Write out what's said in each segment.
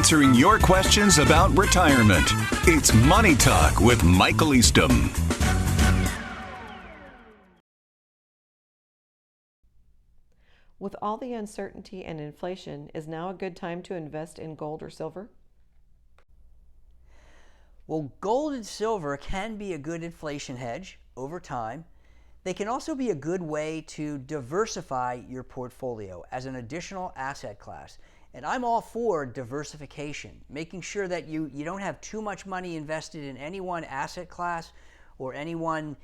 answering your questions about retirement. It's Money Talk with Michael Eastham. With all the uncertainty and inflation, is now a good time to invest in gold or silver? Well, gold and silver can be a good inflation hedge over time. They can also be a good way to diversify your portfolio as an additional asset class. And I'm all for diversification, making sure that you don't have too much money invested in any one asset class or any one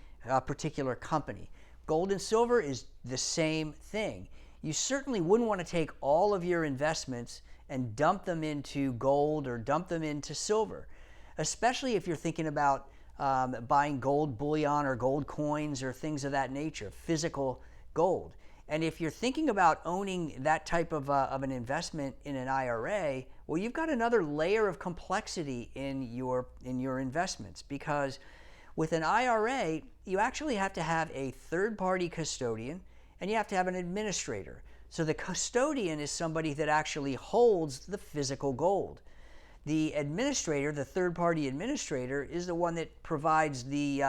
particular company. Gold and silver is the same thing. You certainly wouldn't want to take all of your investments and dump them into gold or dump them into silver, especially if you're thinking about buying gold bullion or gold coins or things of that nature, physical gold. And if you're thinking about owning that type of an investment in an IRA, well, you've got another layer of complexity in your investments, because with an IRA, you actually have to have a third-party custodian and you have to have an administrator. So the custodian is somebody that actually holds the physical gold. The administrator, the third-party administrator, is the one that provides the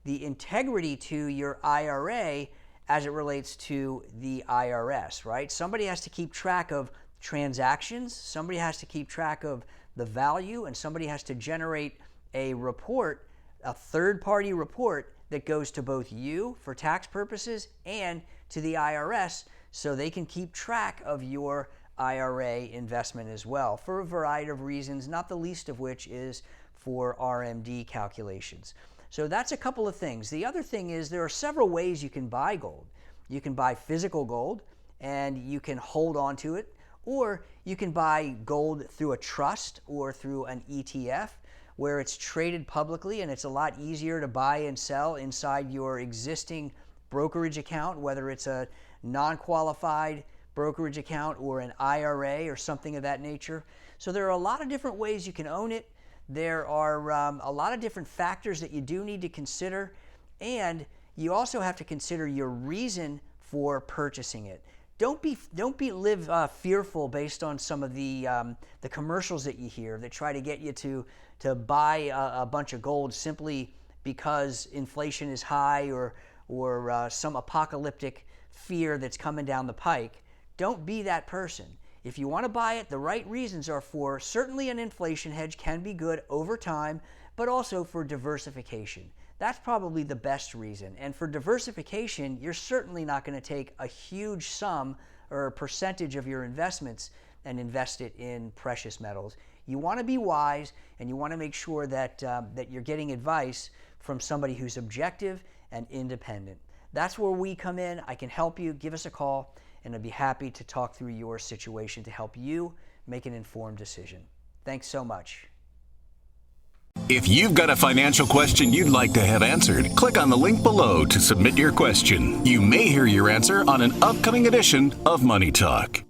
integrity to your IRA as it relates to the IRS, right? Somebody has to keep track of transactions, somebody has to keep track of the value, and somebody has to generate a report, a third-party report that goes to both you for tax purposes and to the IRS so they can keep track of your IRA investment as well for a variety of reasons, not the least of which is for RMD calculations. So that's a couple of things. The other thing is there are several ways you can buy gold. You can buy physical gold and you can hold on to it, or you can buy gold through a trust or through an ETF where it's traded publicly and it's a lot easier to buy and sell inside your existing brokerage account, whether it's a non-qualified brokerage account or an IRA or something of that nature. So there are a lot of different ways you can own it. There are a lot of different factors that you do need to consider, and you also have to consider your reason for purchasing it. Don't live fearful based on some of the commercials that you hear that try to get you to buy a bunch of gold simply because inflation is high or some apocalyptic fear that's coming down the pike. Don't be that person. If you want to buy it, the right reasons are for certainly an inflation hedge can be good over time, but also for diversification. That's probably the best reason. And for diversification, you're certainly not going to take a huge sum or a percentage of your investments and invest it in precious metals. You want to be wise, and you want to make sure that you're getting advice from somebody who's objective and independent. That's where we come in. I can help you. Give us a call, and I'd be happy to talk through your situation to help you make an informed decision. Thanks so much. If you've got a financial question you'd like to have answered, click on the link below to submit your question. You may hear your answer on an upcoming edition of Money Talk.